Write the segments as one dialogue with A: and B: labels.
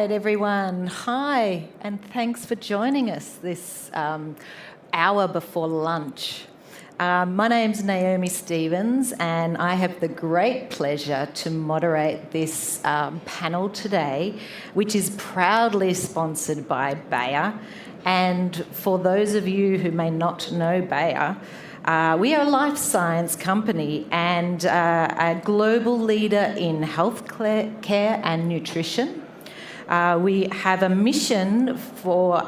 A: right, everyone. Hi, and thanks for joining us this hour before lunch. My name's Naomi Stevens, and I have the great pleasure to moderate this panel today, which is proudly sponsored by Bayer. And for those of you who may not know Bayer, we are a life science company and a global leader in health care and nutrition. We have a mission for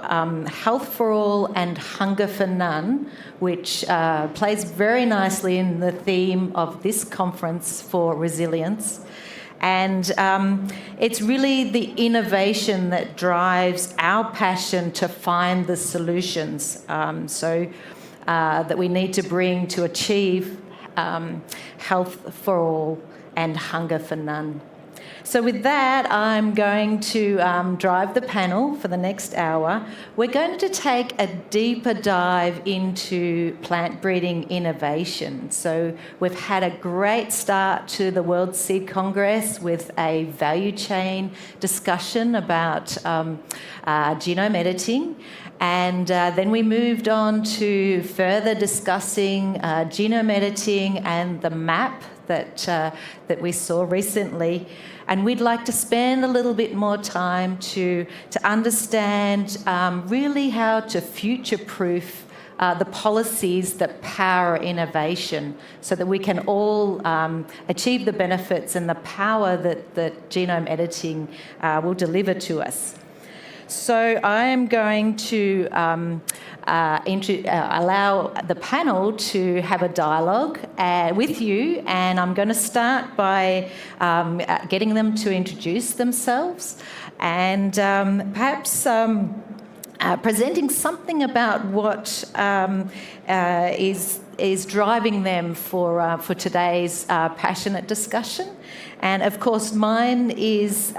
A: health for all and hunger for none, which plays very nicely in the theme of this conference for resilience. And it's really the innovation that drives our passion to find the solutions that we need to bring to achieve health for all and hunger for none. So with that, I'm going to drive the panel for the next hour. We're going to take a deeper dive into plant breeding innovation. So we've had a great start to the World Seed Congress with a value chain discussion about genome editing. And then we moved on to further discussing genome editing and the map that we saw recently. And we'd like to spend a little bit more time to understand really how to future-proof the policies that power innovation so that we can all achieve the benefits and the power that genome editing will deliver to us. So I am going to allow the panel to have a dialogue with you, and I'm going to start by getting them to introduce themselves and perhaps presenting something about what is driving them for today's passionate discussion. And of course, mine is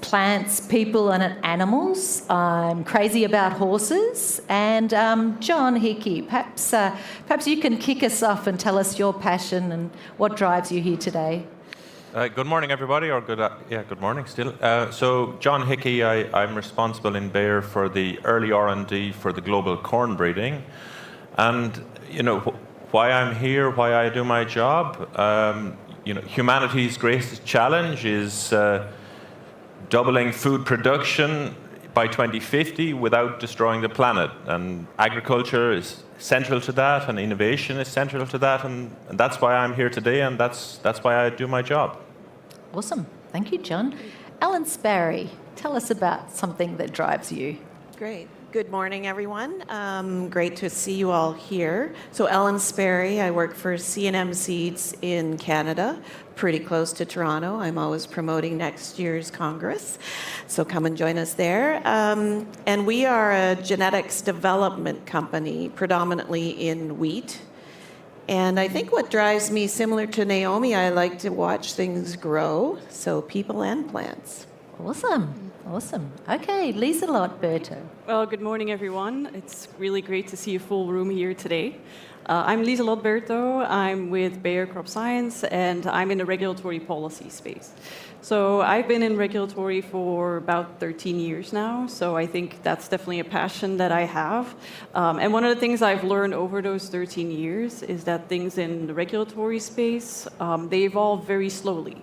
A: plants, people, and animals. I'm crazy about horses. And John Hickey, perhaps you can kick us off and tell us your passion and what drives you here today.
B: Good morning, everybody, or good morning still. So John Hickey, I'm responsible in Bayer for the early R&D for the global corn breeding. And, why I'm here, why I do my job, humanity's greatest challenge is doubling food production by 2050 without destroying the planet. And agriculture is central to that, and innovation is central to that, and that's why I'm here today, and that's why I do my job.
A: Awesome. Thank you, John. Ellen Sparry, tell us about something that drives you.
C: Great. Good morning, everyone. Great to see you all here. So Ellen Sparry, I work for C&M Seeds in Canada, pretty close to Toronto. I'm always promoting next year's Congress, so come and join us there. And we are a genetics development company, predominantly in wheat. And I think what drives me, similar to Naomi, I like to watch things grow, so people and plants.
A: Awesome. Okay, Lisa Lotberto.
D: Well, good morning, everyone. It's really great to see a full room here today. I'm Lisa Lotberto. I'm with Bayer Crop Science, and I'm in the regulatory policy space. So I've been in regulatory for about 13 years now, so I think that's definitely a passion that I have. And one of the things I've learned over those 13 years is that things in the regulatory space, they evolve very slowly.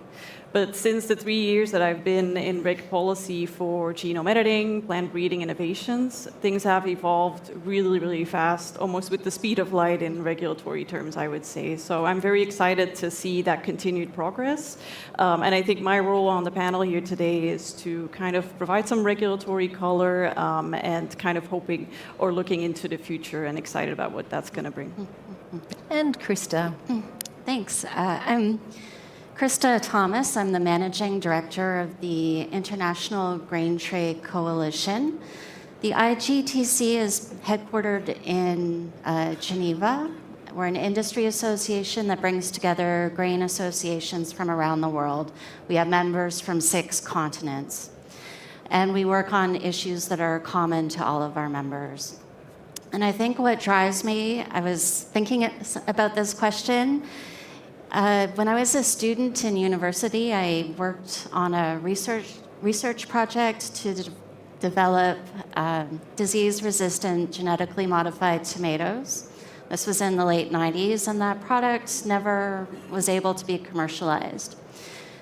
D: But since the 3 years that I've been in reg policy for genome editing, plant breeding innovations, things have evolved really, really fast, almost with the speed of light in regulatory terms, I would say. So I'm very excited to see that continued progress. And I think my role on the panel here today is to kind of provide some regulatory color and kind of hoping or looking into the future and excited about what that's going to bring.
A: And Krista.
E: Thanks. I'm Krista Thomas. I'm the Managing Director of the International Grain Trade Coalition. The IGTC is headquartered in Geneva. We're an industry association that brings together grain associations from around the world. We have members from 6 continents. And we work on issues that are common to all of our members. And I think what drives me, I was thinking about this question. When I was a student in university, I worked on a research research project to develop disease-resistant genetically modified tomatoes. This was in the late 90s, and that product never was able to be commercialized.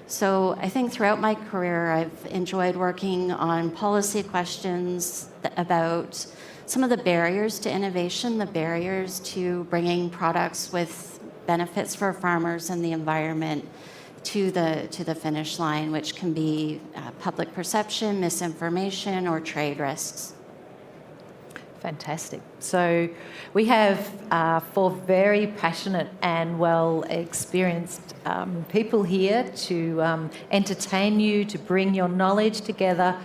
E: So I think throughout my career, I've enjoyed working on policy questions about some of the barriers to innovation, the barriers to bringing products with benefits for farmers and the environment to the finish line, which can be public perception, misinformation, or trade risks.
A: Fantastic. So we have 4 very passionate and well-experienced people here to entertain you, to bring your knowledge together,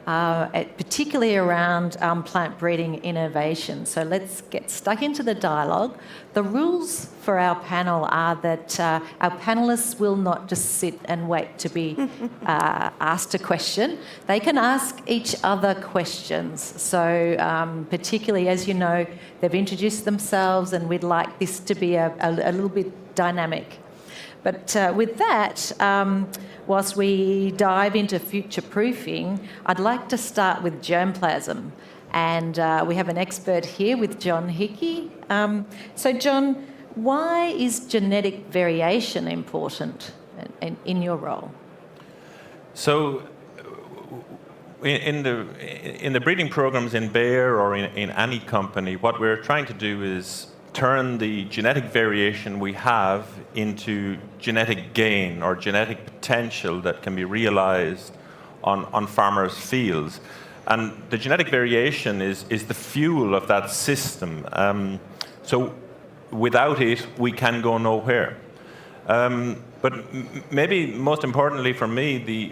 A: particularly around plant breeding innovation. So let's get stuck into the dialogue. The rules for our panel are that our panellists will not just sit and wait to be asked a question. They can ask each other questions. So particularly, as you know, they've introduced themselves, and we'd like this to be a little bit dynamic. But with that, whilst we dive into future proofing, I'd like to start with germplasm. And we have an expert here with John Hickey. So John, why is genetic variation important in your role?
B: So in the breeding programs in Bayer or in any company, what we're trying to do is turn the genetic variation we have into genetic gain or genetic potential that can be realized on farmers' fields. And the genetic variation is the fuel of that system. So without it, we can go nowhere. But maybe most importantly for me, the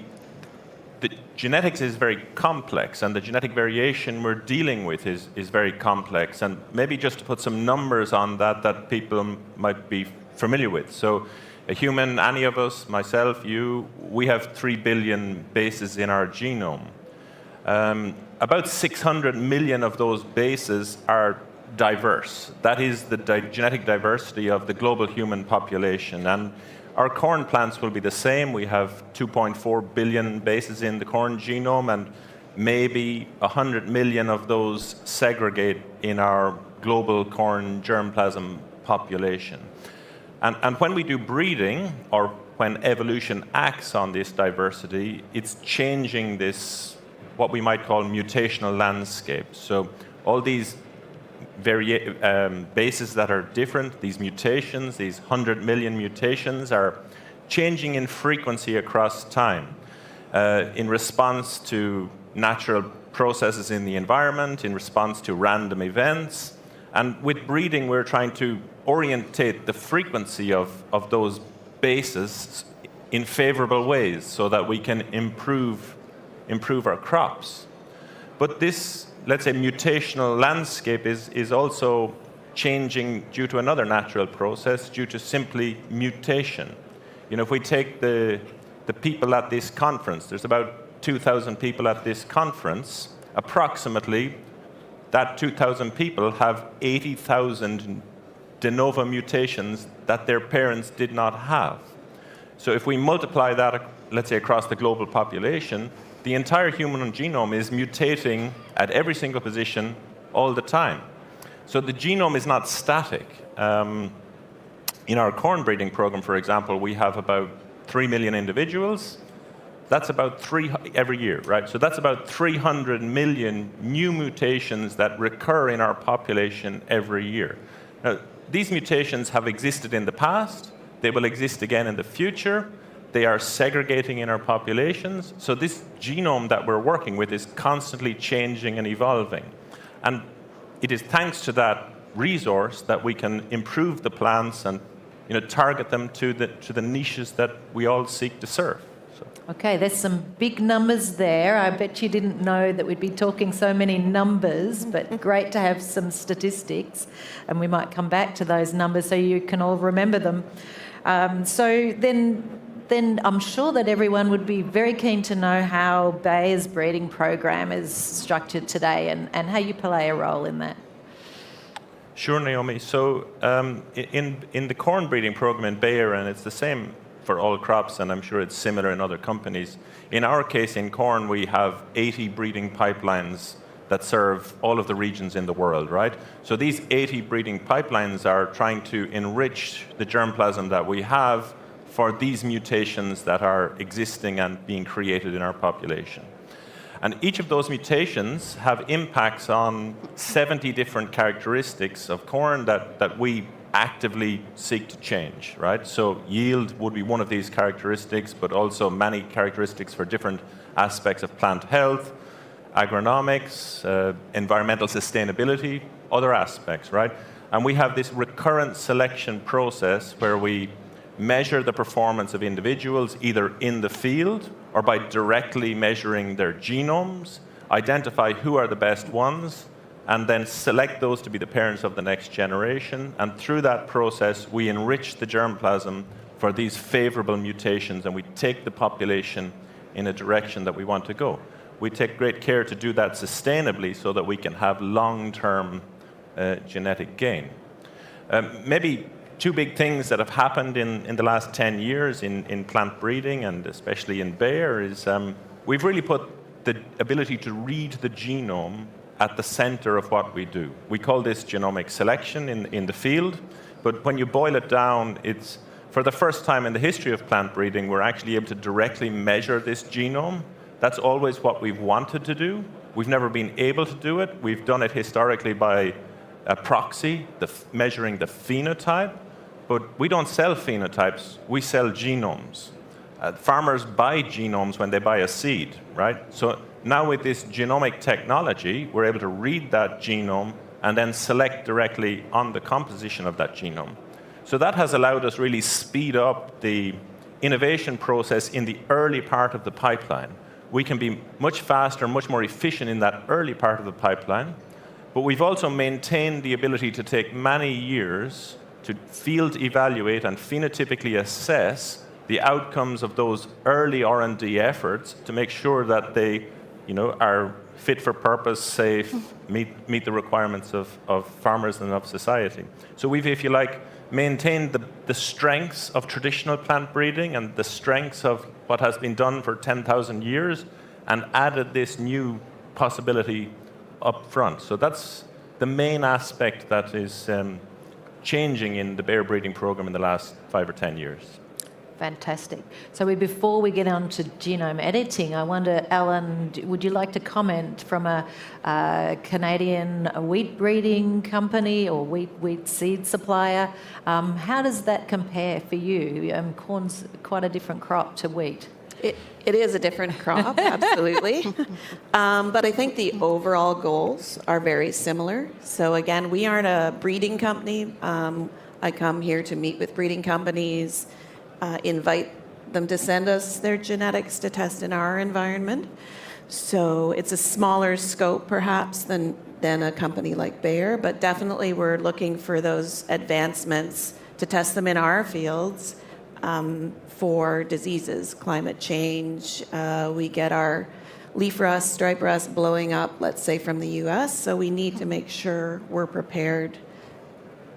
B: genetics is very complex, and the genetic variation we're dealing with is very complex. And maybe just to put some numbers on that people might be familiar with. So a human, any of us, myself, you, we have 3 billion bases in our genome. About 600 million of those bases are diverse. That is the genetic diversity of the global human population. And our corn plants will be the same. We have 2.4 billion bases in the corn genome, and maybe 100 million of those segregate in our global corn germplasm population. And when we do breeding, or when evolution acts on this diversity, it's changing this, what we might call mutational landscape. So all these bases that are different, these mutations, these 100 million mutations, are changing in frequency across time in response to natural processes in the environment, in response to random events. And with breeding, we're trying to orientate the frequency of those bases in favorable ways so that we can improve our crops. But this, let's say, mutational landscape is also changing due to another natural process, due to simply mutation. You know, if we take the people at this conference, there's about 2,000 people at this conference. Approximately, that 2,000 people have 80,000 de novo mutations that their parents did not have. So if we multiply that, let's say, across the global population, the entire human genome is mutating at every single position all the time. So the genome is not static. In our corn breeding program, for example, we have about 3 million individuals. That's about 3 every year, right? So that's about 300 million new mutations that recur in our population every year. Now, these mutations have existed in the past. They will exist again in the future. They are segregating in our populations. So this genome that we're working with is constantly changing and evolving. And it is thanks to that resource that we can improve the plants and target them to the niches that we all seek to serve. So.
A: Okay, there's some big numbers there. I bet you didn't know that we'd be talking so many numbers, but great to have some statistics, and we might come back to those numbers so you can all remember them. So then I'm sure that everyone would be very keen to know how Bayer's breeding program is structured today and how you play a role in that.
B: Sure, Naomi. So in the corn breeding program in Bayer, and it's the for all crops, and I'm sure it's similar in other companies. In our case, in corn, we have 80 breeding pipelines that serve all of the regions in the world, right? So these 80 breeding pipelines are trying to enrich the germplasm that we have for these mutations that are existing and being created in our population. And each of those mutations have impacts on 70 different characteristics of corn that we actively seek to change, right? So yield would be one of these characteristics, but also many characteristics for different aspects of plant health, agronomics, environmental sustainability, other aspects, right? And we have this recurrent selection process where we measure the performance of individuals either in the field or by directly measuring their genomes, identify who are the best ones, and then select those to be the parents of the next generation. And through that process, we enrich the germplasm for these favorable mutations, and we take the population in a direction that we want to go. We take great care to do that sustainably so that we can have long-term genetic gain. Maybe two big things that have happened in the last 10 years in plant breeding, and especially in Bayer, is we've really put the ability to read the genome at the center of what we do. We call this genomic selection in the field, but when you boil it down, it's for the first time in the history of plant breeding, we're actually able to directly measure this genome. That's always what we've wanted to do. We've never been able to do it. We've done it historically by a proxy, measuring the phenotype, but we don't sell phenotypes, we sell genomes. Farmers buy genomes when they buy a seed, right? So now with this genomic technology, we're able to read that genome and then select directly on the composition of that genome. So that has allowed us really speed up the innovation process in the early part of the pipeline. We can be much faster, much more efficient in that early part of the pipeline, but we've also maintained the ability to take many years to field evaluate and phenotypically assess the outcomes of those early R&D efforts to make sure that they, are fit for purpose, safe, meet the requirements of farmers and of society. So we've, if you like, maintained the strengths of traditional plant breeding and the strengths of what has been done for 10,000 years and added this new possibility up front. So that's the main aspect that is changing in the Bayer breeding program in the last 5 or 10 years.
A: Fantastic. So before we get on to genome editing, I wonder, Alan, would you like to comment from a Canadian wheat breeding company or wheat seed supplier? How does that compare for you? Corn's quite a different crop to wheat.
C: It is a different crop, absolutely. But I think the overall goals are very similar. So again, we aren't a breeding company. I come here to meet with breeding companies, invite them to send us their genetics to test in our environment. So it's a smaller scope perhaps than a company like Bayer, but definitely we're looking for those advancements to test them in our fields for diseases, climate change. We get our leaf rust, stripe rust blowing up, let's say from the US, so we need to make sure we're prepared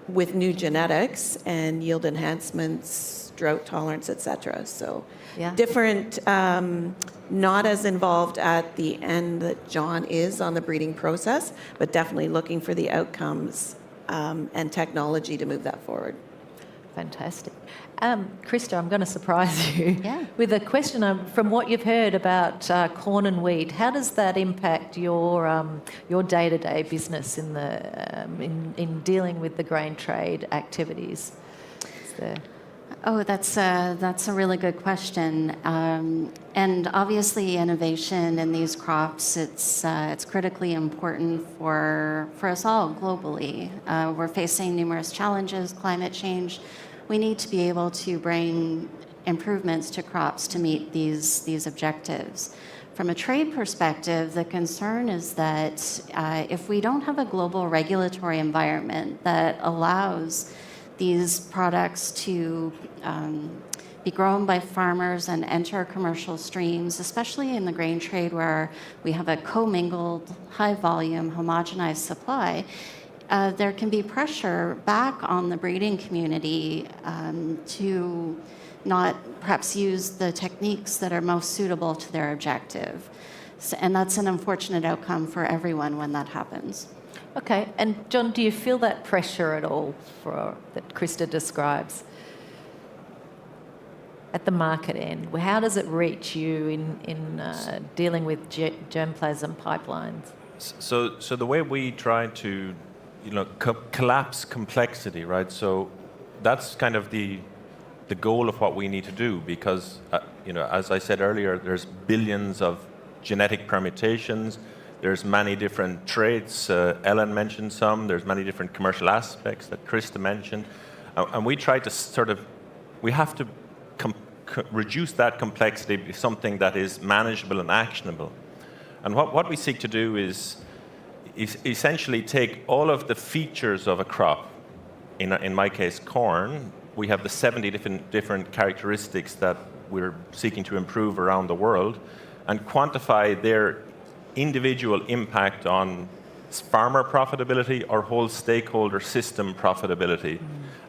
C: with new genetics and yield enhancements, drought tolerance, etc. So different, not as involved at the end that John is on the breeding process, but definitely looking for the outcomes and technology to move that forward.
A: Fantastic. Krista, I'm going to surprise you with a question from what you've heard about corn and wheat. How does that impact your day-to-day business in dealing with the grain trade activities?
E: Oh, that's a really good question. And obviously, innovation in these crops, it's critically important for us all globally. We're facing numerous challenges, climate change. We need to be able to bring improvements to crops to meet these objectives. From a trade perspective, the concern is that if we don't have a global regulatory environment that allows these products to be grown by farmers and enter commercial streams, especially in the grain trade where we have a commingled, high-volume, homogenized supply, there can be pressure back on the breeding community to not perhaps use the techniques that are most suitable to their objective. And that's an unfortunate outcome for everyone when that happens.
A: Okay, and John, do you feel that pressure at all that Krista describes at the market end? How does it reach you in dealing with germplasm pipelines?
B: So the way we try to, collapse complexity, right? So that's kind of the goal of what we need to do, because, as I said earlier, there's billions of genetic permutations. There's many different traits. Ellen mentioned some. There's many different commercial aspects that Krista mentioned. And we try to we have to reduce that complexity to something that is manageable and actionable. And what we seek to do is essentially take all of the features of a crop, in my case, corn. We have the 70 different characteristics that we're seeking to improve around the world, and quantify their individual impact on farmer profitability or whole stakeholder system profitability,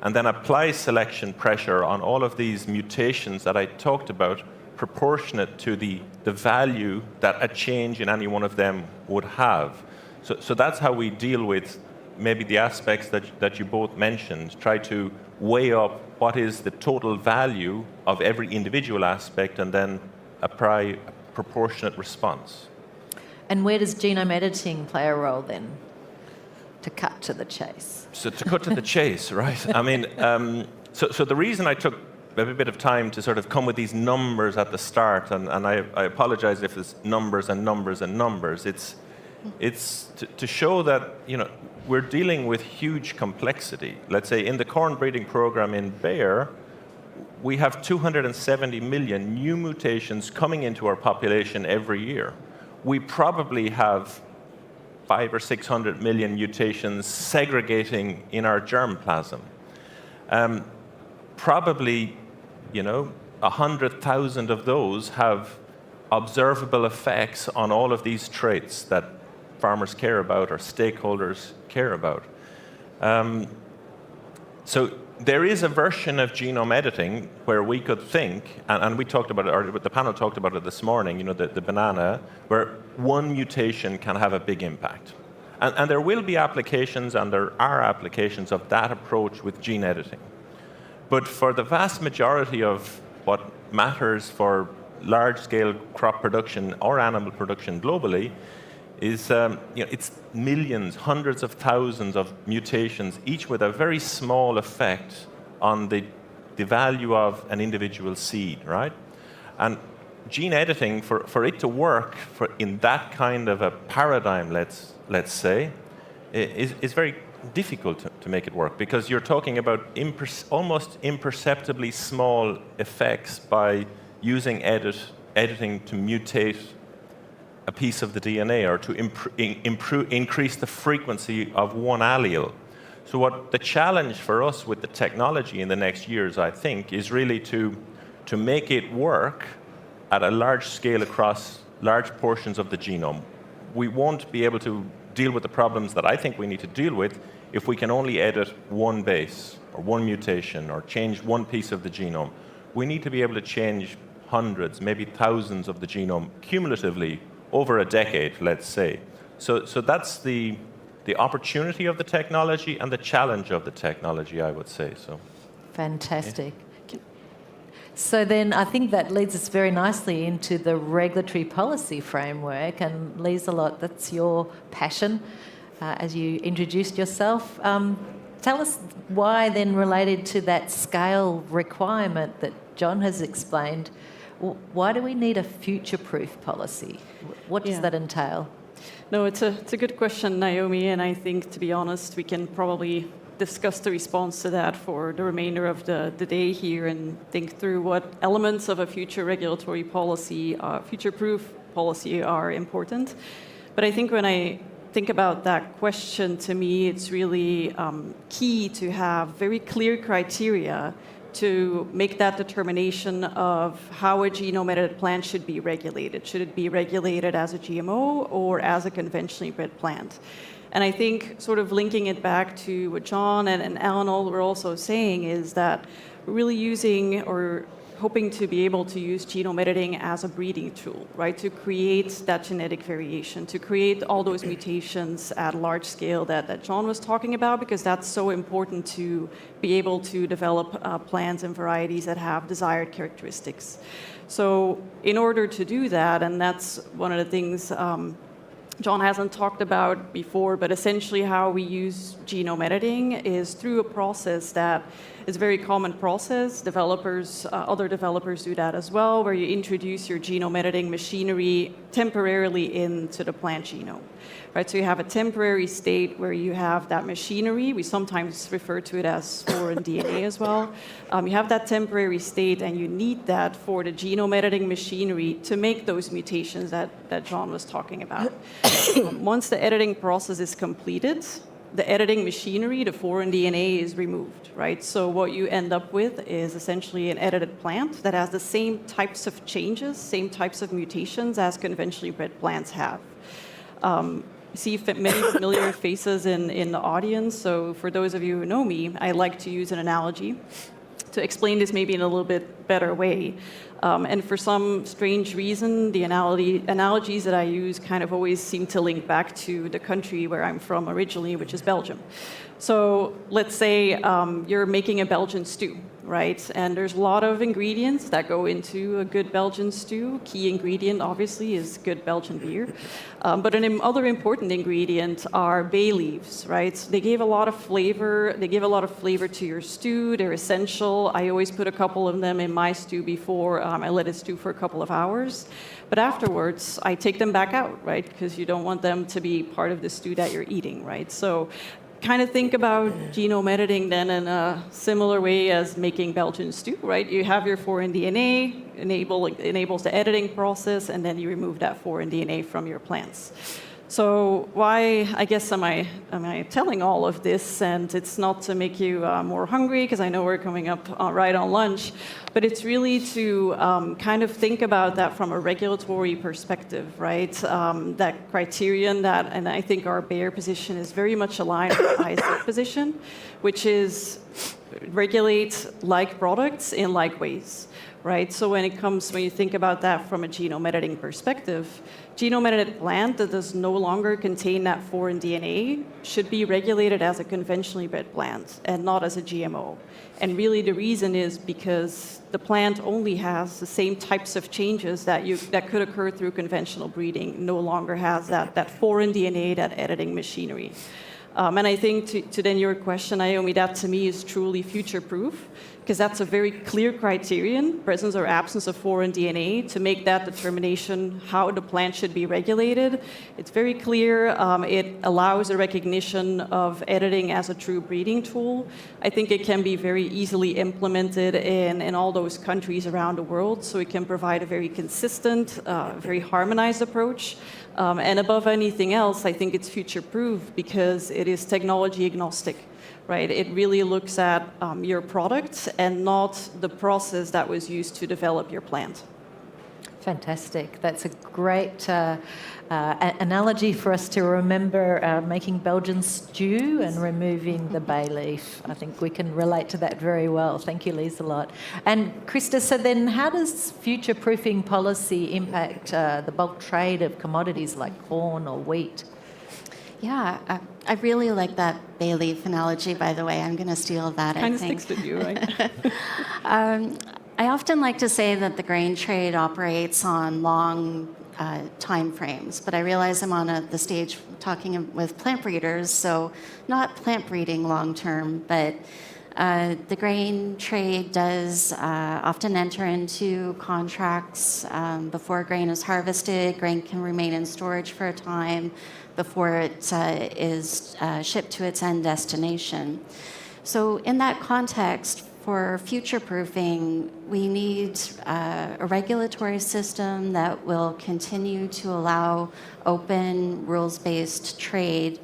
B: and then apply selection pressure on all of these mutations that I talked about, proportionate to the value that a change in any one of them would have. So that's how we deal with maybe the aspects that you both mentioned, try to weigh up what is the total value of every individual aspect and then apply a proportionate response.
A: And where does genome editing play a role then, to cut to the chase?
B: So to cut to the chase, right? I mean, so the reason I took a bit of time to sort of come with these numbers at the start, and I apologize if it's numbers and numbers and numbers. It's to show that, we're dealing with huge complexity. Let's say in the corn breeding program in Bayer, we have 270 million new mutations coming into our population every year. We probably have 500 or 600 million mutations segregating in our germplasm. Probably, 100,000 of those have observable effects on all of these traits that farmers care about or stakeholders care about. So there is a version of genome editing where we could think, and we talked about it, or the panel talked about it this morning, the banana, where one mutation can have a big impact. And there will be applications, and there are applications of that approach with gene editing. But for the vast majority of what matters for large-scale crop production or animal production globally is, it's millions, hundreds of thousands of mutations, each with a very small effect on the value of an individual seed, right? And gene editing, for it to work in that kind of a paradigm, let's say, is very difficult to make it work, because you're talking about almost imperceptibly small effects by using editing to mutate a piece of the DNA or to increase the frequency of one allele. So what the challenge for us with the technology in the next years, I think, is really to make it work at a large scale across large portions of the genome. We won't be able to deal with the problems that I think we need to deal with if we can only edit one base or one mutation or change one piece of the genome. We need to be able to change hundreds, maybe thousands of the genome cumulatively over a decade, let's say. So that's the opportunity of the technology and the challenge of the technology, I would say. So,
A: fantastic. Yeah. So then I think that leads us very nicely into the regulatory policy framework. And Lieselot, that's your passion, as you introduced yourself. Tell us why then, related to that scale requirement that John has explained, why do we need a future-proof policy? What does that entail?
D: No, it's a good question, Naomi, and I think, to be honest, we can probably discuss the response to that for the remainder of the day here and think through what elements of a future regulatory policy, future-proof policy, are important. But I think when I think about that question, to me, it's really key to have very clear criteria to make that determination of how a genome-edited plant should be regulated. Should it be regulated as a GMO or as a conventionally bred plant? And I think, sort of linking it back to what John and Alan were also saying, is that we're really using or hoping to be able to use genome editing as a breeding tool, right? To create that genetic variation, to create all those mutations at large scale that John was talking about, because that's so important to be able to develop plants and varieties that have desired characteristics. So in order to do that, and that's one of the things John hasn't talked about before, but essentially how we use genome editing is through a process that is a very common process. Developers, other developers do that as well, where you introduce your genome editing machinery temporarily into the plant genome. Right, so you have a temporary state where you have that machinery. We sometimes refer to it as foreign DNA as well. You have that temporary state, and you need that for the genome editing machinery to make those mutations that John was talking about. Once the editing process is completed, the editing machinery, the foreign DNA, is removed, right? So what you end up with is essentially an edited plant that has the same types of changes, same types of mutations as conventionally bred plants have. See many familiar faces in the audience. So for those of you who know me, I like to use an analogy to explain this maybe in a little bit better way. And for some strange reason, the analogies that I use kind of always seem to link back to the country where I'm from originally, which is Belgium. So let's say you're making a Belgian stew, right? And there's a lot of ingredients that go into a good Belgian stew. Key ingredient, obviously, is good Belgian beer. But other important ingredient are bay leaves, right? They give a lot of flavor. They give a lot of flavor to your stew. They're essential. I always put a couple of them in my stew before I let it stew for a couple of hours. But afterwards, I take them back out, right? Because you don't want them to be part of the stew that you're eating, right? So kind of think about genome editing then in a similar way as making Belgian stew, right? You have your foreign DNA, enables the editing process, and then you remove that foreign DNA from your plants. So why, I guess, am I telling all of this? And it's not to make you more hungry, because I know we're coming up right on lunch, but it's really to kind of think about that from a regulatory perspective, right? That criterion that, and I think our Bayer position is very much aligned with the ISF position, which is regulate like products in like ways. Right? So when you think about that from a genome editing perspective, genome edited plant that does no longer contain that foreign DNA should be regulated as a conventionally bred plant and not as a GMO. And really the reason is because the plant only has the same types of changes that could occur through conventional breeding, no longer has that foreign DNA, that editing machinery. And I think to then your question, Naomi, that to me is truly future-proof, because that's a very clear criterion, presence or absence of foreign DNA, to make that determination how the plant should be regulated. It's very clear. It allows a recognition of editing as a true breeding tool. I think it can be very easily implemented in all those countries around the world, so it can provide a very consistent, very harmonized approach. And above anything else, I think it's future-proof because it is technology agnostic, right? It really looks at your product and not the process that was used to develop your plant.
A: Fantastic. That's a great analogy for us to remember making Belgian stew and removing the bay leaf. I think we can relate to that very well. Thank you, Lieselot. And Krista, so then how does future-proofing policy impact the bulk trade of commodities like corn or wheat?
E: Yeah, I really like that bay leaf analogy, by the way. I'm going to steal that, I think.
D: Kind of sticks with you, right?
E: I often like to say that the grain trade operates on long time frames, but I realize I'm on the stage talking with plant breeders, so not plant breeding long term, but the grain trade does often enter into contracts before grain is harvested. Grain can remain in storage for a time before it is shipped to its end destination. So in that context, for future-proofing, we need a regulatory system that will continue to allow open, rules-based trade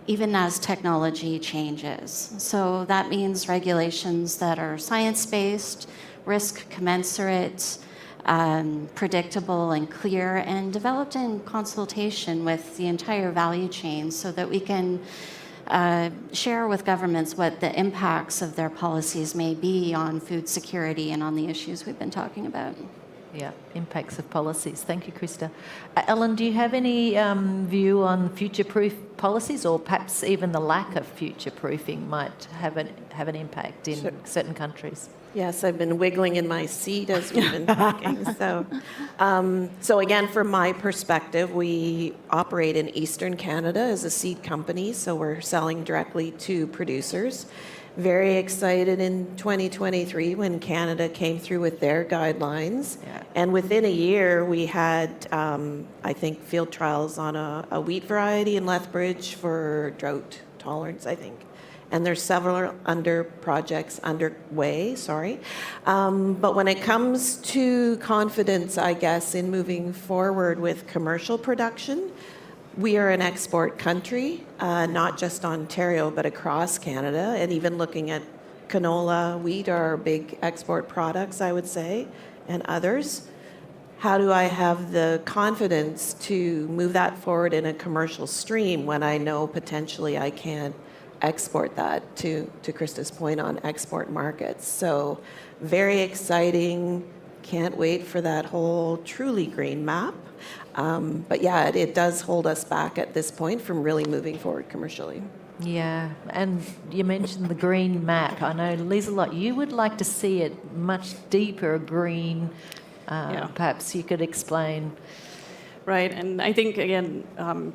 E: even as technology changes. So that means regulations that are science-based, risk commensurate, predictable and clear, and developed in consultation with the entire value chain so that we can share with governments what the impacts of their policies may be on food security and on the issues we've been talking about.
A: Yeah, impacts of policies. Thank you, Krista. Ellen, do you have any view on future-proof policies, or perhaps even the lack of future-proofing might have an impact in certain countries?
C: Yes, I've been wiggling in my seat as we've been talking. So again, from my perspective, we operate in Eastern Canada as a seed company, so we're selling directly to producers. Very excited in 2023 when Canada came through with their guidelines.
A: Yeah.
C: And within a year, we had, I think, field trials on a wheat variety in Lethbridge for drought tolerance, I think. And there's several projects underway, But when it comes to confidence, I guess, in moving forward with commercial production, we are an export country, not just Ontario, but across Canada. And even looking at canola, wheat are our big export products, I would say, and others. How do I have the confidence to move that forward in a commercial stream when I know potentially I can't export that, to Krista's point on export markets? So very exciting. Can't wait for that whole truly green map. But yeah, it does hold us back at this point from really moving forward commercially.
A: Yeah, and you mentioned the green map. I know, Lieselot, you would like to see it much deeper green. Perhaps you could explain.
D: Right, and I think, again,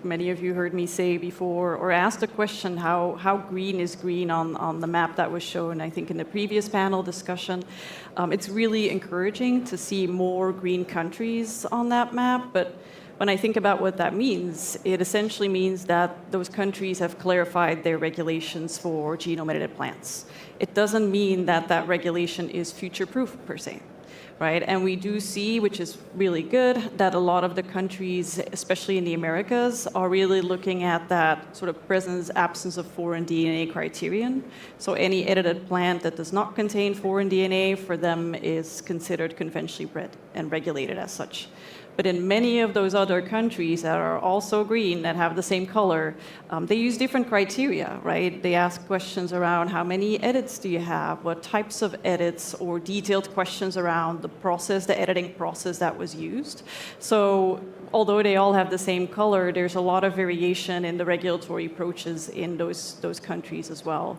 D: many of you heard me say before, or asked a question, how green is green on the map that was shown, I think, in the previous panel discussion. It's really encouraging to see more green countries on that map, but when I think about what that means, it essentially means that those countries have clarified their regulations for genome-edited plants. It doesn't mean that that regulation is future-proof, per se. Right? And we do see, which is really good, that a lot of the countries, especially in the Americas, are really looking at that sort of presence, absence of foreign DNA criterion. So any edited plant that does not contain foreign DNA for them is considered conventionally bred and regulated as such. But in many of those other countries that are also green, that have the same color, they use different criteria, right? They ask questions around how many edits do you have, what types of edits, or detailed questions around the process, the editing process that was used. So although they all have the same color, there's a lot of variation in the regulatory approaches in those countries as well.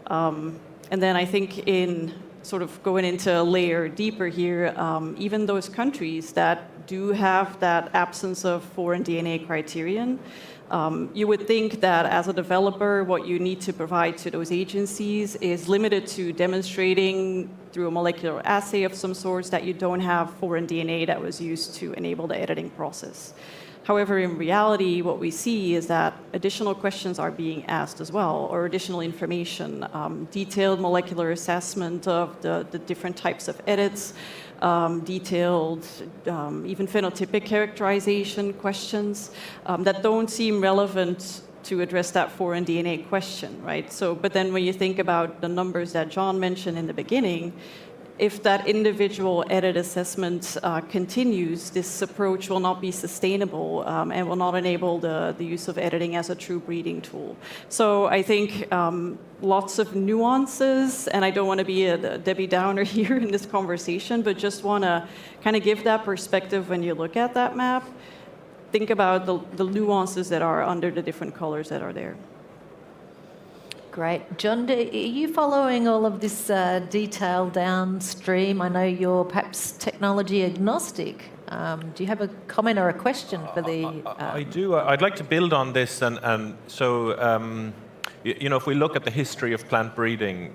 D: And then I think in sort of going into a layer deeper here, even those countries that do have that absence of foreign DNA criterion, you would think that as a developer, what you need to provide to those agencies is limited to demonstrating through a molecular assay of some sort that you don't have foreign DNA that was used to enable the editing process. However, in reality, what we see is that additional questions are being asked as well, or additional information, detailed molecular assessment of the different types of edits, detailed, even phenotypic characterization questions that don't seem relevant to address that foreign DNA question, right? So, but then when you think about the numbers that John mentioned in the beginning, if that individual edit assessment continues, this approach will not be sustainable and will not enable the use of editing as a true breeding tool. So I think lots of nuances, and I don't want to be a Debbie Downer here in this conversation, but just want to kind of give that perspective when you look at that map. Think about the nuances that are under the different colors that are there.
A: Great. John, are you following all of this detail downstream? I know you're perhaps technology agnostic. Do you have a comment or a question for the...
B: I do. I'd like to build on this. And so, if we look at the history of plant breeding,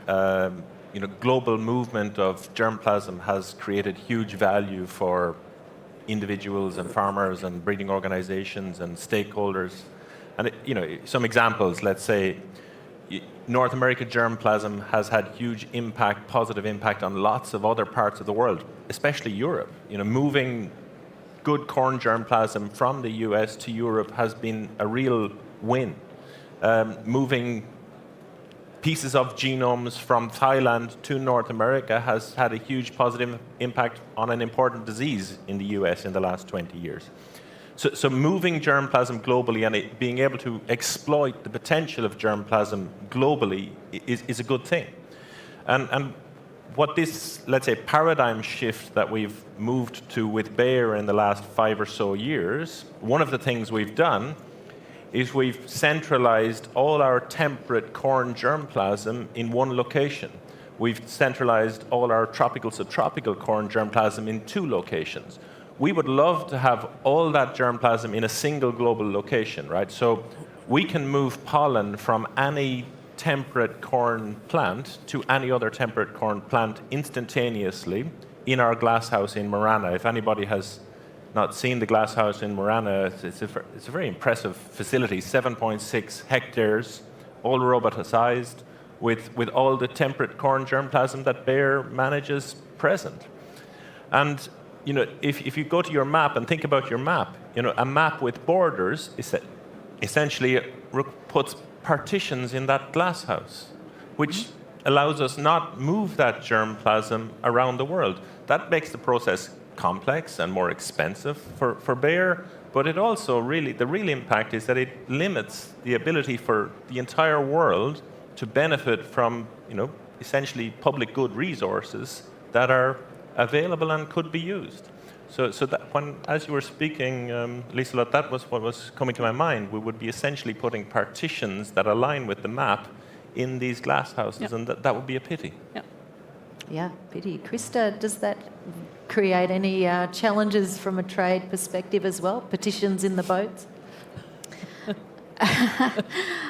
B: global movement of germplasm has created huge value for individuals and farmers and breeding organizations and stakeholders. And, some examples, let's say, North American germplasm has had huge impact, positive impact on lots of other parts of the world, especially Europe. Moving good corn germplasm from the US to Europe has been a real win. Moving pieces of genomes from Thailand to North America has had a huge positive impact on an important disease in the US in the last 20 years. So moving germplasm globally and being able to exploit the potential of germplasm globally is a good thing. And what this, let's say, paradigm shift that we've moved to with Bayer in the last 5 or so years, one of the things we've done is we've centralized all our temperate corn germplasm in one location. We've centralized all our tropical, subtropical corn germplasm in 2 locations. We would love to have all that germplasm in a single global location, right? So we can move pollen from any temperate corn plant to any other temperate corn plant instantaneously in our glasshouse in Marana. If anybody has not seen the glasshouse in Marana, it's a very impressive facility, 7.6 hectares, all roboticized, with all the temperate corn germplasm that Bayer manages present. And if you go to your map and think about your map, a map with borders essentially puts partitions in that glasshouse, which allows us not move that germplasm around the world. That makes the process complex and more expensive for Bayer, but it also the real impact is that it limits the ability for the entire world to benefit from, essentially public good resources that are available and could be used. So that as you were speaking, Liselott, that was what was coming to my mind. We would be essentially putting partitions that align with the map in these glass houses, and that would be a pity.
A: Yeah, pity. Krista, does that create any challenges from a trade perspective as well? Petitions in the boats?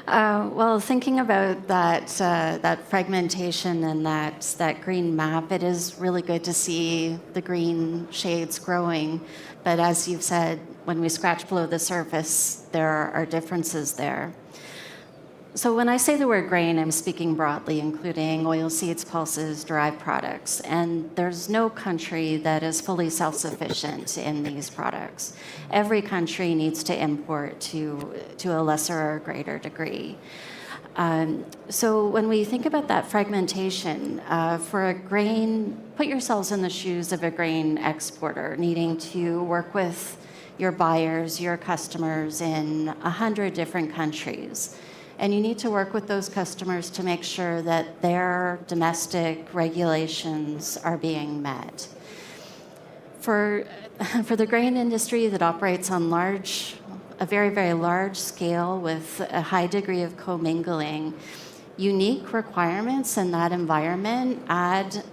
E: Well, thinking about that fragmentation and that green map, it is really good to see the green shades growing. But as you've said, when we scratch below the surface, there are differences there. So when I say the word grain, I'm speaking broadly, including oilseeds, pulses, derived products. And there's no country that is fully self-sufficient in these products. Every country needs to import to a lesser or greater degree. So when we think about that fragmentation, for a grain, put yourselves in the shoes of a grain exporter needing to work with your buyers, your customers in 100 different countries. And you need to work with those customers to make sure that their domestic regulations are being met. For the grain industry that operates on a very, very large scale with a high degree of commingling, unique requirements in that environment add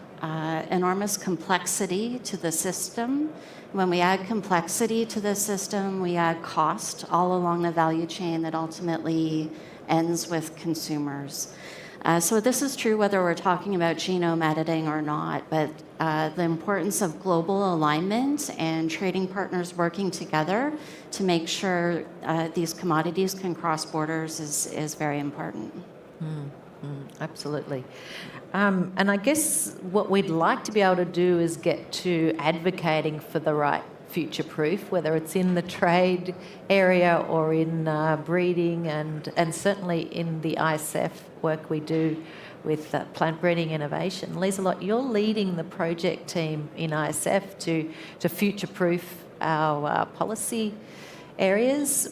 E: enormous complexity to the system. When we add complexity to the system, we add cost all along the value chain that ultimately ends with consumers. So this is true whether we're talking about genome editing or not, but the importance of global alignment and trading partners working together to make sure these commodities can cross borders is very important.
A: Absolutely. And I guess what we'd like to be able to do is get to advocating for the right future-proof, whether it's in the trade area or in breeding and certainly in the ISF work we do with plant breeding innovation. Liselott, you're leading the project team in ISF to future-proof our policy areas.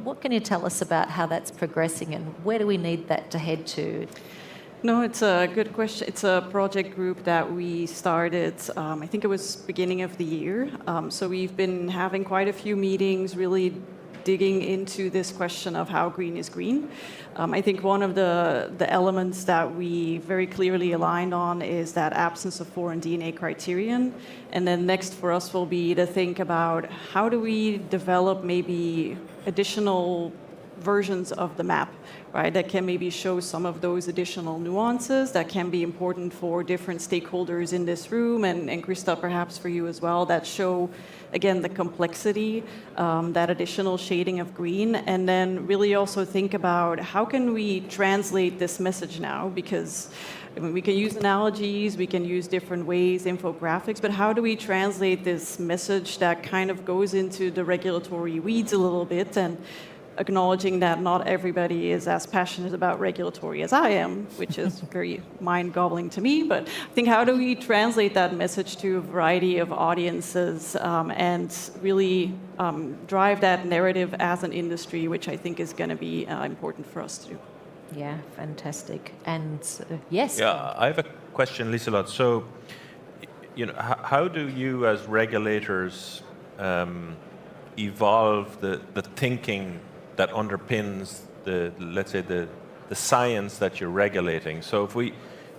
A: What can you tell us about how that's progressing and where do we need that to head to?
D: No, it's a good question. It's a project group that we started, I think it was beginning of the year. So we've been having quite a few meetings, really digging into this question of how green is green. I think one of the elements that we very clearly aligned on is that absence of foreign DNA criterion. And then next for us will be to think about how do we develop maybe additional versions of the map, right, that can maybe show some of those additional nuances that can be important for different stakeholders in this room, and Krista, perhaps for you as well, that show, again, the complexity, that additional shading of green, and then really also think about how can we translate this message now, because we can use analogies, we can use different ways, infographics, but how do we translate this message that kind of goes into the regulatory weeds a little bit and acknowledging that not everybody is as passionate about regulatory as I am, which is very mind-boggling to me. But I think, how do we translate that message to a variety of audiences and really drive that narrative as an industry, which I think is going to be important for us to do.
A: Yeah, fantastic. And yes.
B: Yeah, I have a question, Lieselot. So, how do you as regulators evolve the thinking that underpins let's say the science that you're regulating? So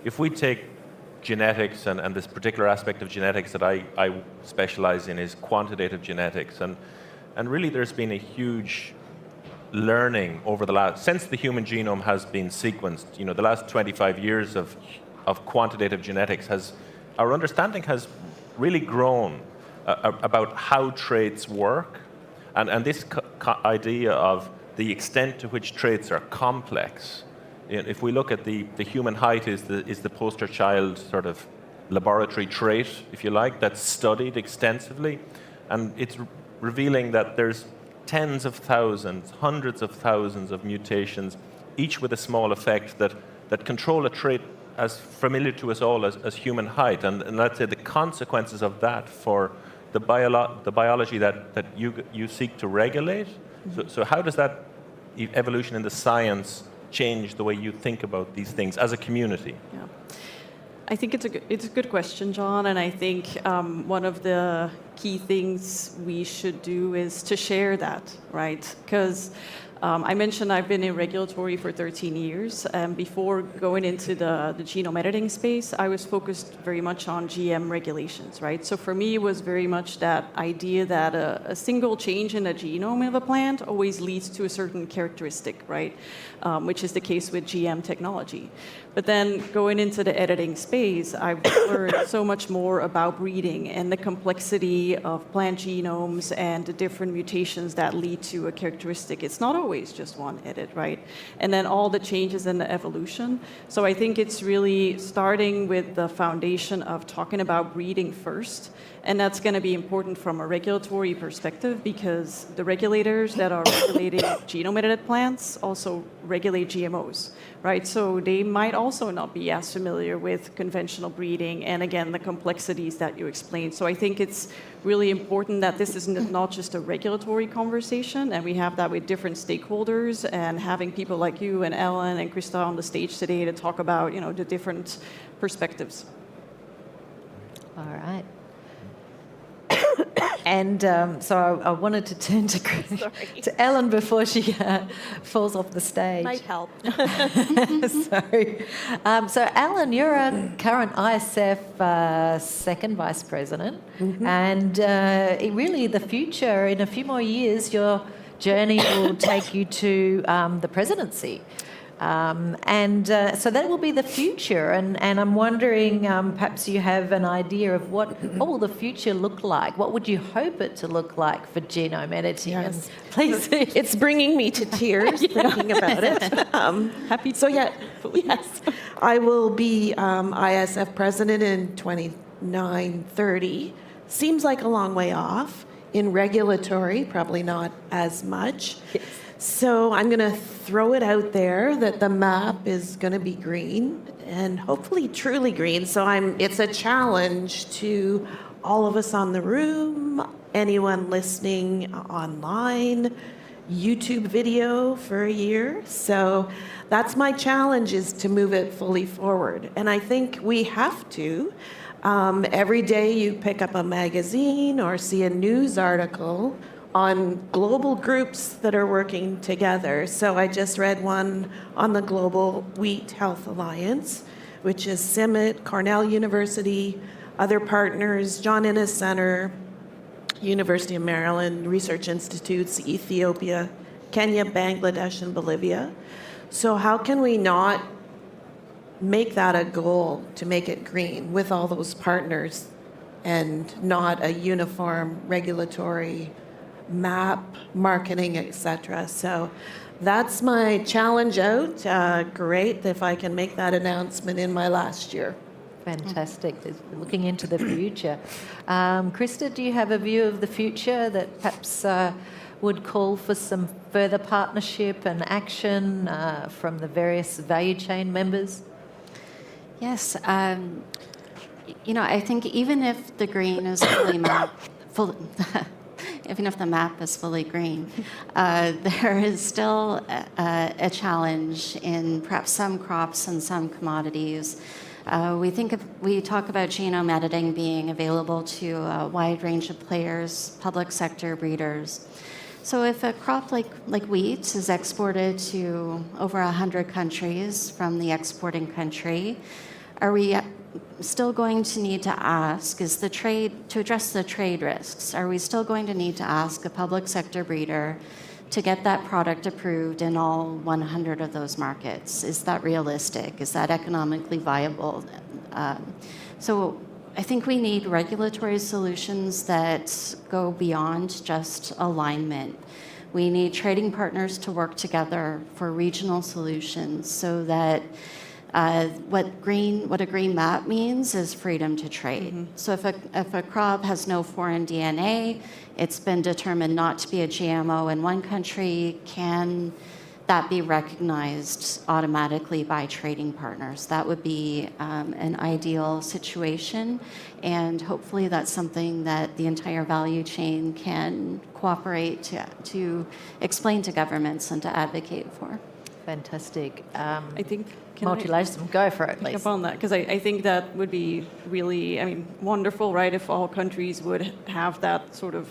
B: if we take genetics and this particular aspect of genetics that I specialize in is quantitative genetics, and really there's been a huge learning over since the human genome has been sequenced, the last 25 years of quantitative genetics our understanding has really grown about how traits work, and this idea of the extent to which traits are complex. If we look at the human height is the poster child sort of laboratory trait, if you like, that's studied extensively, and it's revealing that there's tens of thousands, hundreds of thousands of mutations, each with a small effect that control a trait as familiar to us all as human height, and let's say the consequences of that for the biology that you seek to regulate. So how does that evolution in the science change the way you think about these things as a community?
D: Yeah. I think it's a good question, John, and I think one of the key things we should do is to share that, right? Because I mentioned I've been in regulatory for 13 years, and before going into the genome editing space, I was focused very much on GM regulations, right? So for me, it was very much that idea that a single change in the genome of a plant always leads to a certain characteristic, right? Which is the case with GM technology. But then going into the editing space, I've learned so much more about breeding and the complexity of plant genomes and the different mutations that lead to a characteristic. It's not always just one edit, right? And then all the changes in the evolution. So I think it's really starting with the foundation of talking about breeding first. And that's going to be important from a regulatory perspective, because the regulators that are regulating genome-edited plants also regulate GMOs, right? So they might also not be as familiar with conventional breeding and, again, the complexities that you explained. So I think it's really important that this is not just a regulatory conversation, and we have that with different stakeholders, and having people like you and Ellen and Krista on the stage today to talk about, the different perspectives.
A: All right. And so I wanted to turn to Ellen before she falls off the stage.
C: Might help.
A: Sorry. So Ellen, you're a current ISF second vice president, and really the future, in a few more years, your journey will take you to the presidency. So that will be the future, and I'm wondering, perhaps you have an idea of what will the future look like? What would you hope it to look like for genome editing?
C: Yes.
A: And please,
C: It's bringing me to tears thinking about it.
D: Happy to.
C: So yes, I will be ISF president in 29-30. Seems like a long way off. In regulatory, probably not as much.
A: Yes.
C: So I'm going to throw it out there that the map is going to be green, and hopefully truly green. So it's a challenge to all of us on the room, anyone listening online, YouTube video for a year. So that's my challenge, is to move it fully forward. And I think we have to. Every day you pick up a magazine or see a news article on global groups that are working together. So I just read one on the Global Wheat Health Alliance, which is CIMMYT, Cornell University, other partners, John Innes Center, University of Maryland, Research Institutes, Ethiopia, Kenya, Bangladesh, and Bolivia. So how can we not make that a goal to make it green with all those partners, and not a uniform regulatory map, marketing, etc. So that's my challenge out. Great if I can make that announcement in my last year.
A: Fantastic. Looking into the future. Krista, do you have a view of the future that perhaps would call for some further partnership and action from the various value chain members?
E: Yes. I think even if the green is fully mapped, even if the map is fully green, there is still a challenge in perhaps some crops and some commodities. We talk about genome editing being available to a wide range of players, public sector breeders. So if a crop like wheat is exported to over 100 countries from the exporting country, are we still going to need to ask, to address the trade risks, are we still going to need to ask a public sector breeder to get that product approved in all 100 of those markets? Is that realistic? Is that economically viable? So I think we need regulatory solutions that go beyond just alignment. We need trading partners to work together for regional solutions so that what a green map means is freedom to trade. Mm-hmm. So if a crop has no foreign DNA, it's been determined not to be a GMO in one country, can that be recognized automatically by trading partners? That would be an ideal situation, and hopefully that's something that the entire value chain can cooperate to explain to governments and to advocate for.
A: Fantastic.
D: I think
A: multilateralism, go for it, please.
D: Upon that, because I think that would be really, wonderful, right? If all countries would have that sort of,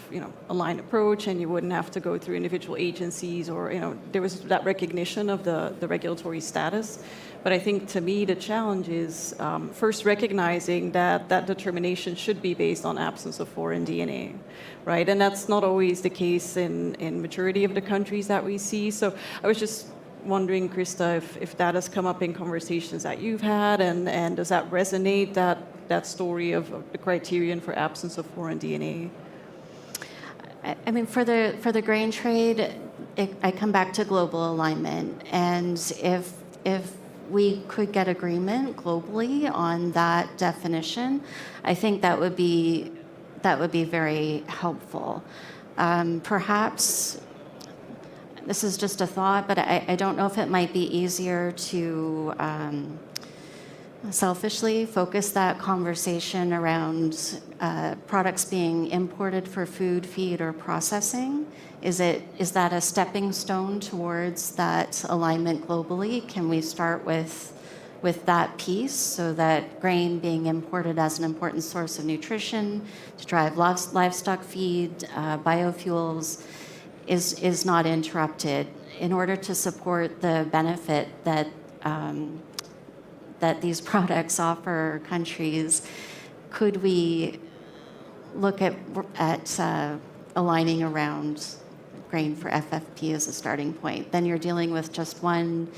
D: aligned approach, and you wouldn't have to go through individual agencies, or there was that recognition of the regulatory status. But I think to me the challenge is first recognizing that determination should be based on absence of foreign DNA, right? And that's not always the case in majority of the countries that we see. So I was just wondering, Krista, if that has come up in conversations that you've had, and does that resonate, that story of the criterion for absence of foreign DNA?
E: For the grain trade, I come back to global alignment, and if we could get agreement globally on that definition, I think that would be very helpful. Perhaps. This is just a thought, but I don't know if it might be easier to selfishly focus that conversation around products being imported for food, feed, or processing. Is that a stepping stone towards that alignment globally? Can we start with that piece, so that grain being imported as an important source of nutrition to drive livestock feed, biofuels, is not interrupted in order to support the benefit that these products offer countries? Could we look at aligning around grain for FFP as a starting point? Then you're dealing with just one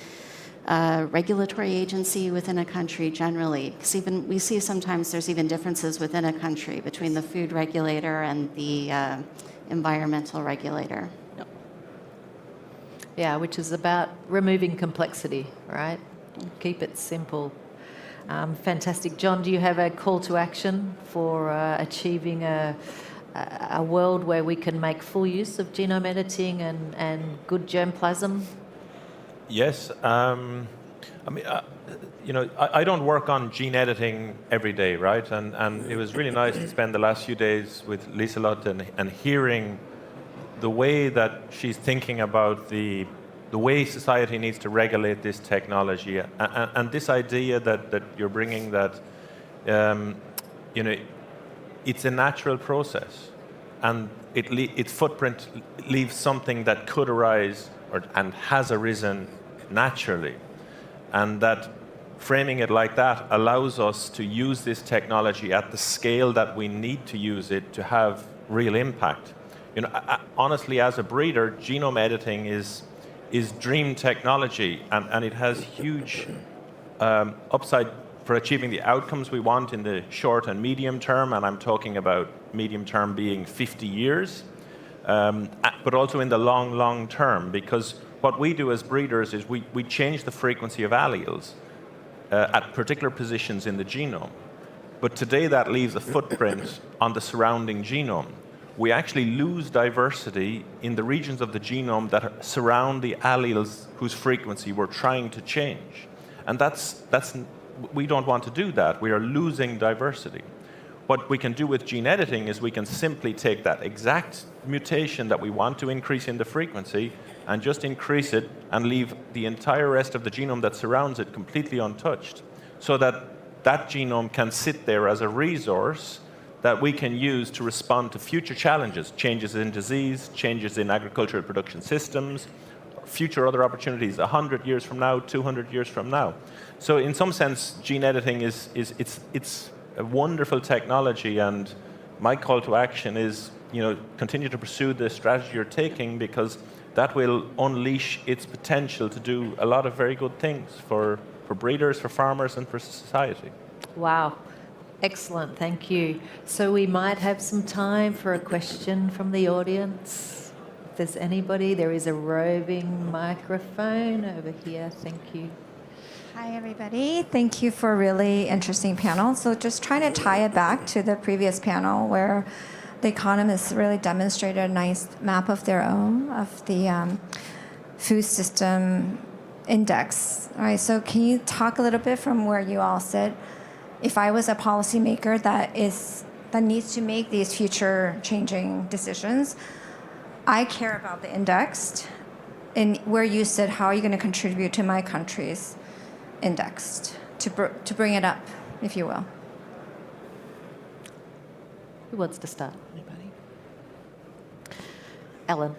E: regulatory agency within a country generally, because even we see sometimes there's even differences within a country between the food regulator and the environmental regulator.
D: Yep.
A: Yeah, which is about removing complexity, right? Keep it simple. Fantastic. John, do you have a call to action for achieving a world where we can make full use of genome editing and good germplasm?
B: Yes. I don't work on gene editing every day, right? And it was really nice to spend the last few days with Lieselot and hearing the way that she's thinking about the way society needs to regulate this technology, and this idea that you're bringing, that it's a natural process, and its footprint leaves something that could arise and has arisen naturally, and that framing it like that allows us to use this technology at the scale that we need to use it to have real impact. Honestly, as a breeder, genome editing is dream technology, and it has huge upside for achieving the outcomes we want in the short and medium term, and I'm talking about medium term being 50 years, but also in the long term, because what we do as breeders is we change the frequency of alleles at particular positions in the genome. But today that leaves a footprint on the surrounding genome. we actually lose diversity in the regions of the genome that surround the alleles whose frequency we're trying to change. And we don't want to do that. We are losing diversity. What we can do with gene editing is we can simply take that exact mutation that we want to increase in the frequency and just increase it and leave the entire rest of the genome that surrounds it completely untouched, so that that genome can sit there as a resource that we can use to respond to future challenges, changes in disease, changes in agricultural production systems, future other opportunities 100 years from now, 200 years from now. So in some sense, gene editing it's a wonderful technology, and my call to action is, continue to pursue the strategy you're taking, because that will unleash its potential to do a lot of very good things for breeders, for farmers, and for society.
A: Wow. Excellent, thank you. So we might have some time for a question from the audience. If there's anybody, there is a roving microphone over here. Thank you.
F: Hi, everybody. Thank you for a really interesting panel. So just trying to tie it back to the previous panel where the economists really demonstrated a nice map of their own of the food system index. All right, so can you talk a little bit from where you all sit? If I was a policymaker that needs to make these future changing decisions, I care about the indexed. And where you sit, how are you going to contribute to my country's indexed to bring it up, if you will?
A: Who wants to start? Anybody? Ellen.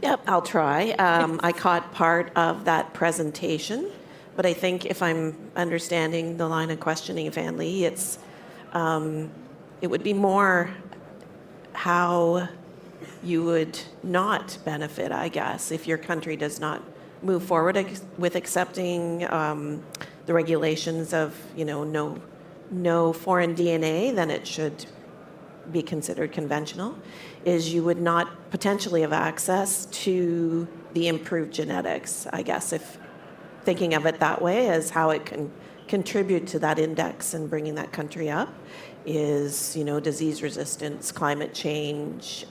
C: Yep, I'll try. I caught part of that presentation, but I think if I'm understanding the line of questioning of Ann Lee, it would be more how you would not benefit, I guess, if your country does not move forward with accepting the regulations of, no foreign DNA, then it should be considered conventional, is you would not potentially have access to the improved genetics, I guess, if thinking of it that way as how it can contribute to that index and bringing that country up is, disease resistance, climate change,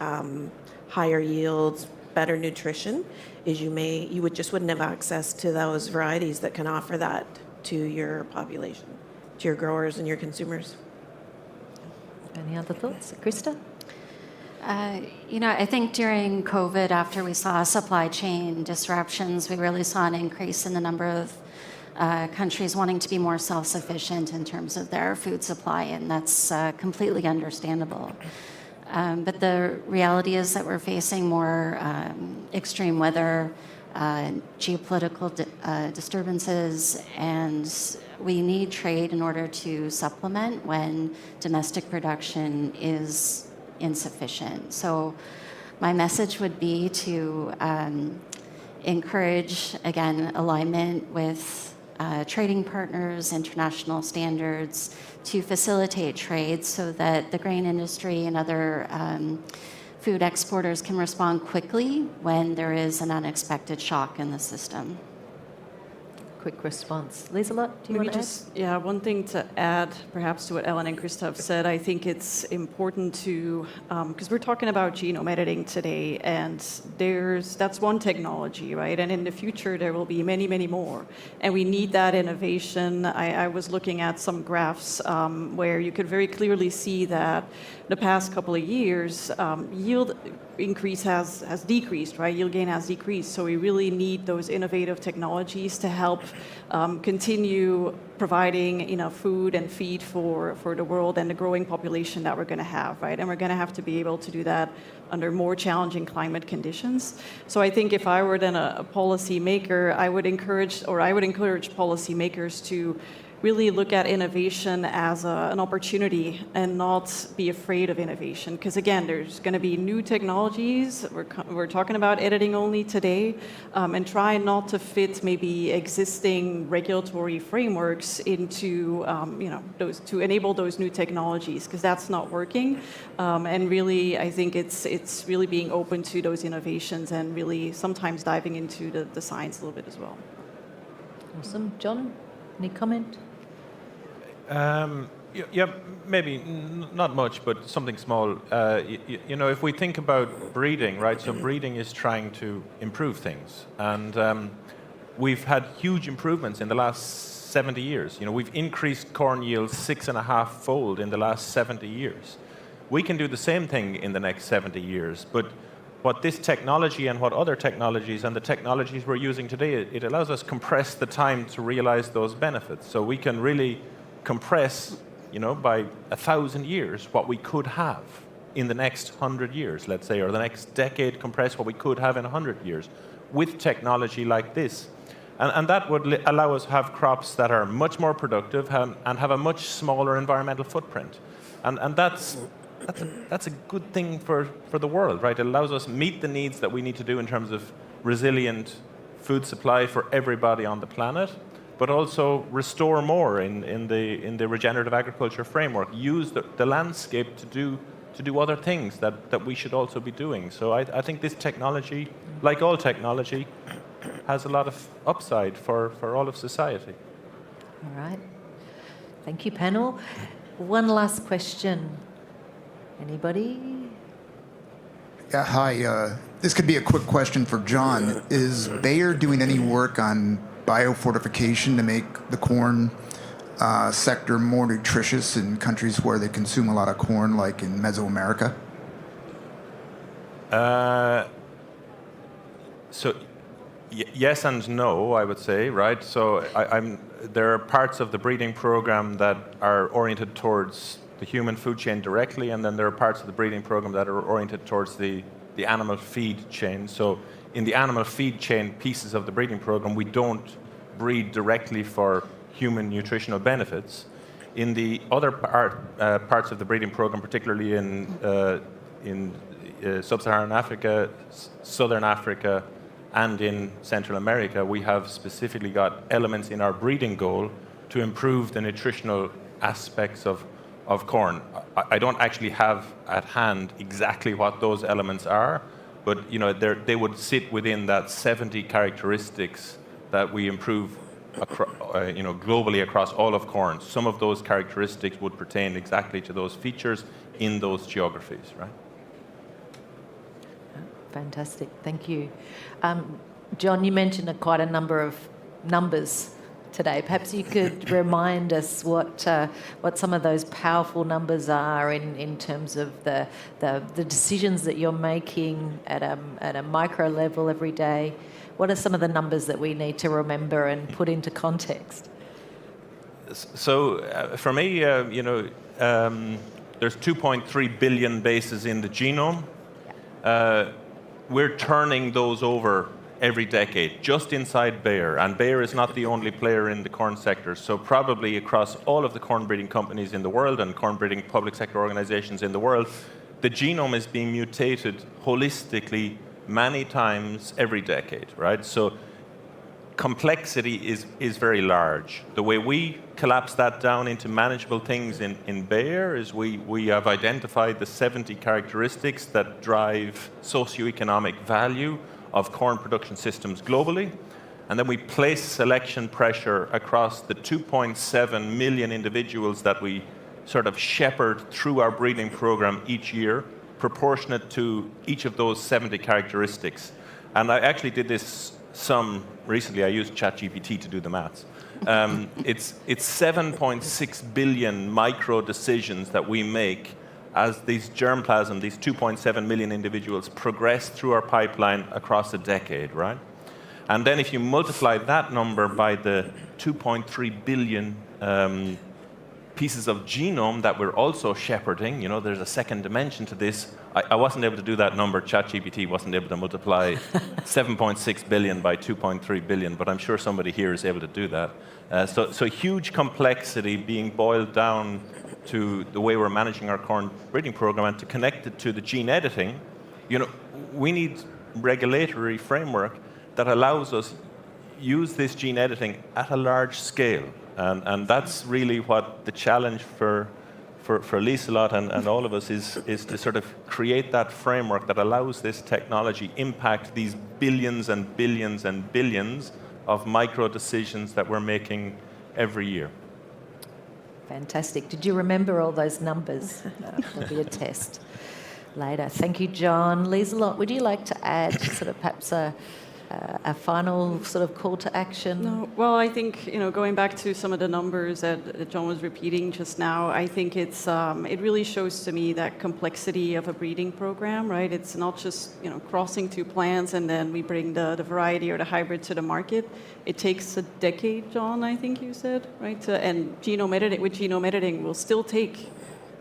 C: higher yields, better nutrition, is you wouldn't have access to those varieties that can offer that to your population, to your growers and your consumers.
A: Any other thoughts? Krista?
E: I think during COVID, after we saw supply chain disruptions, we really saw an increase in the number of countries wanting to be more self-sufficient in terms of their food supply, and that's completely understandable. But the reality is that we're facing more extreme weather, geopolitical disturbances, and we need trade in order to supplement when domestic production is insufficient. So my message would be to encourage, again, alignment with trading partners, international standards, to facilitate trade so that the grain industry and other food exporters can respond quickly when there is an unexpected shock in the system.
A: Quick response. Lieselot, do you
D: Maybe
A: want to
D: just, yeah, one thing to add perhaps to what Ellen and Christoph said. I think it's important to, because we're talking about genome editing today, and that's one technology, right? And in the future, there will be many, many more. And we need that innovation. I was looking at some graphs where you could very clearly see that the past couple of years, yield increase has decreased, right? Yield gain has decreased. So we really need those innovative technologies to help continue providing enough food and feed for the world and the growing population that we're going to have, right? And we're going to have to be able to do that under more challenging climate conditions. So I think if I were then a policy maker, I would encourage policymakers to really look at innovation as an opportunity and not be afraid of innovation. Because again, there's going to be new technologies. We're talking about editing only today, and try not to fit maybe existing regulatory frameworks into those to enable those new technologies, because that's not working. And really, I think it's really being open to those innovations and really sometimes diving into the science a little bit as well.
A: Awesome. John, any comment?
B: Yeah, maybe not much, but something small. If we think about breeding, right? So breeding is trying to improve things, and we've had huge improvements in the last 70 years. We've increased corn yields 6.5-fold in the last 70 years. We can do the same thing in the next 70 years, but what this technology and what other technologies and the technologies we're using today, it allows us to compress the time to realize those benefits. So we can really compress, by 1,000 years what we could have in the next 100 years, let's say, or the next decade, compress what we could have in 100 years with technology like this. And that would allow us to have crops that are much more productive and have a much smaller environmental footprint. And that's a good thing for the world, right? It allows us to meet the needs that we need to do in terms of resilient food supply for everybody on the planet, but also restore more in the regenerative agriculture framework. Use the landscape to do other things that we should also be doing. So I think this technology, like all technology, has a lot of upside for all of society.
A: All right. Thank you, panel. One last question. Anybody?
G: Yeah, hi. This could be a quick question for John. Is Bayer doing any work on biofortification to make the corn sector more nutritious in countries where they consume a lot of corn, like in Mesoamerica?
B: Yes and no, I would say, right? So there are parts of the breeding program that are oriented towards the human food chain directly, and then there are parts of the breeding program that are oriented towards the animal feed chain. So in the animal feed chain pieces of the breeding program, we don't breed directly for human nutritional benefits. In the other parts of the breeding program, particularly in sub-Saharan Africa, Southern Africa, and in Central America, we have specifically got elements in our breeding goal to improve the nutritional aspects of corn. I don't actually have at hand exactly what those elements are, but they would sit within that 70 characteristics that we improve globally across all of corn. Some of those characteristics would pertain exactly to those features in those geographies, right?
A: Fantastic, thank you. John, you mentioned quite a number of numbers today. Perhaps you could remind us what some of those powerful numbers are in terms of the decisions that you're making at a micro level every day. What are some of the numbers that we need to remember and put into context?
B: So for me, there's 2.3 billion bases in the genome. We're turning those over every decade, just inside Bayer. And Bayer is not the only player in the corn sector. So probably across all of the corn breeding companies in the world and corn breeding public sector organizations in the world, the genome is being mutated holistically many times every decade, right? So complexity is very large. The way we collapse that down into manageable things in Bayer is we have identified the 70 characteristics that drive socioeconomic value of corn production systems globally, and then we place selection pressure across the 2.7 million individuals that we sort of shepherd through our breeding program each year, proportionate to each of those 70 characteristics. And I actually did this recently. I used ChatGPT to do the maths. It's 7.6 billion micro decisions that we make as these germplasm, these 2.7 million individuals, progress through our pipeline across a decade, right? And then if you multiply that number by the 2.3 billion pieces of genome that we're also shepherding, there's a second dimension to this. I wasn't able to do that number. ChatGPT wasn't able to multiply 7.6 billion by 2.3 billion, but I'm sure somebody here is able to do that. So huge complexity being boiled down to the way we're managing our corn breeding program, and to connect it to the gene editing. We need regulatory framework that allows us use this gene editing at a large scale. And that's really what the challenge for Lieselot and all of us is to sort of create that framework that allows this technology impact these billions and billions and billions of micro decisions that we're making every year.
A: Fantastic. Did you remember all those numbers? There'll be a test later. Thank you, John. Lieselot, would you like to add sort of perhaps a final sort of call to action?
D: No, well, I think, going back to some of the numbers that John was repeating just now, I think it really shows to me that complexity of a breeding program, right? It's not just, crossing two plants and then we bring the variety or the hybrid to the market. It takes a decade, John, I think you said, right? And with genome editing will still take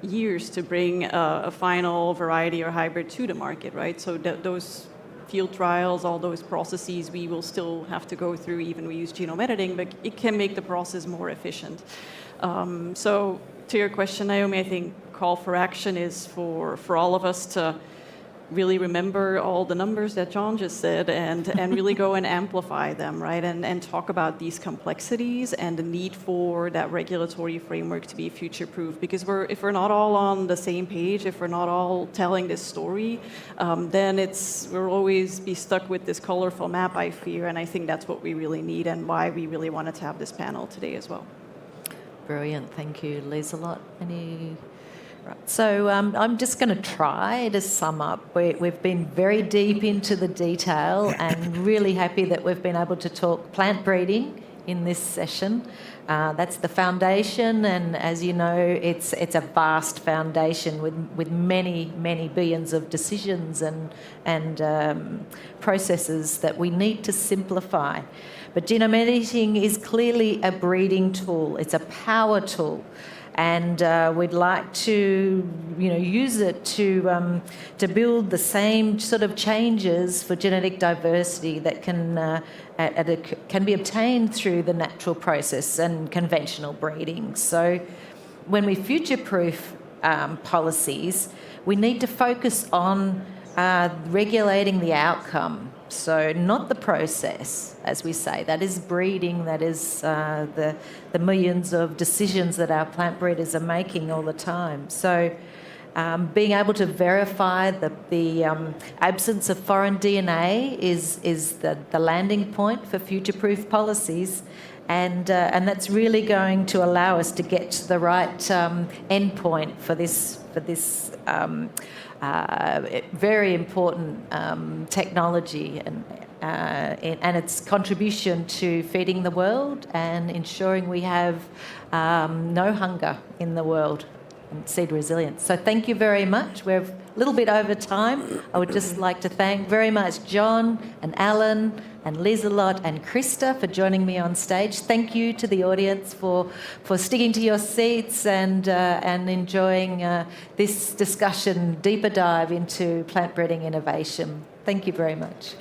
D: years to bring a final variety or hybrid to the market, right? So those field trials, all those processes we will still have to go through even we use genome editing, but it can make the process more efficient. So to your question, Naomi, I think call for action is for all of us to really remember all the numbers that John just said and really go and amplify them, right? And talk about these complexities and the need for that regulatory framework to be future-proof. Because if we're not all on the same page, if we're not all telling this story, then we'll always be stuck with this colorful map, I fear. And I think that's what we really need and why we really wanted to have this panel today as well.
A: Brilliant. Thank you, Lieselot. Right. So I'm just going to try to sum up. We've been very deep into the detail and really happy that we've been able to talk plant breeding in this session. That's the foundation, and as you know, it's a vast foundation with many, many billions of decisions and processes that we need to simplify. But genome editing is clearly a breeding tool. It's a power tool. And we'd like to, use it to build the same sort of changes for genetic diversity that can be obtained through the natural process and conventional breeding. So, when we future-proof policies, we need to focus on regulating the outcome. So not the process, as we say. That is breeding, that is the millions of decisions that our plant breeders are making all the time. So being able to verify the absence of foreign DNA is the landing point for future-proof policies. And that's really going to allow us to get to the right endpoint for this very important technology and its contribution to feeding the world and ensuring we have no hunger in the world and seed resilience. So thank you very much. We're a little bit over time. I would just like to thank very much John and Alan and Lieselot and Krista for joining me on stage. Thank you to the audience for sticking to your seats and enjoying this discussion, deeper dive into plant breeding innovation. Thank you very much.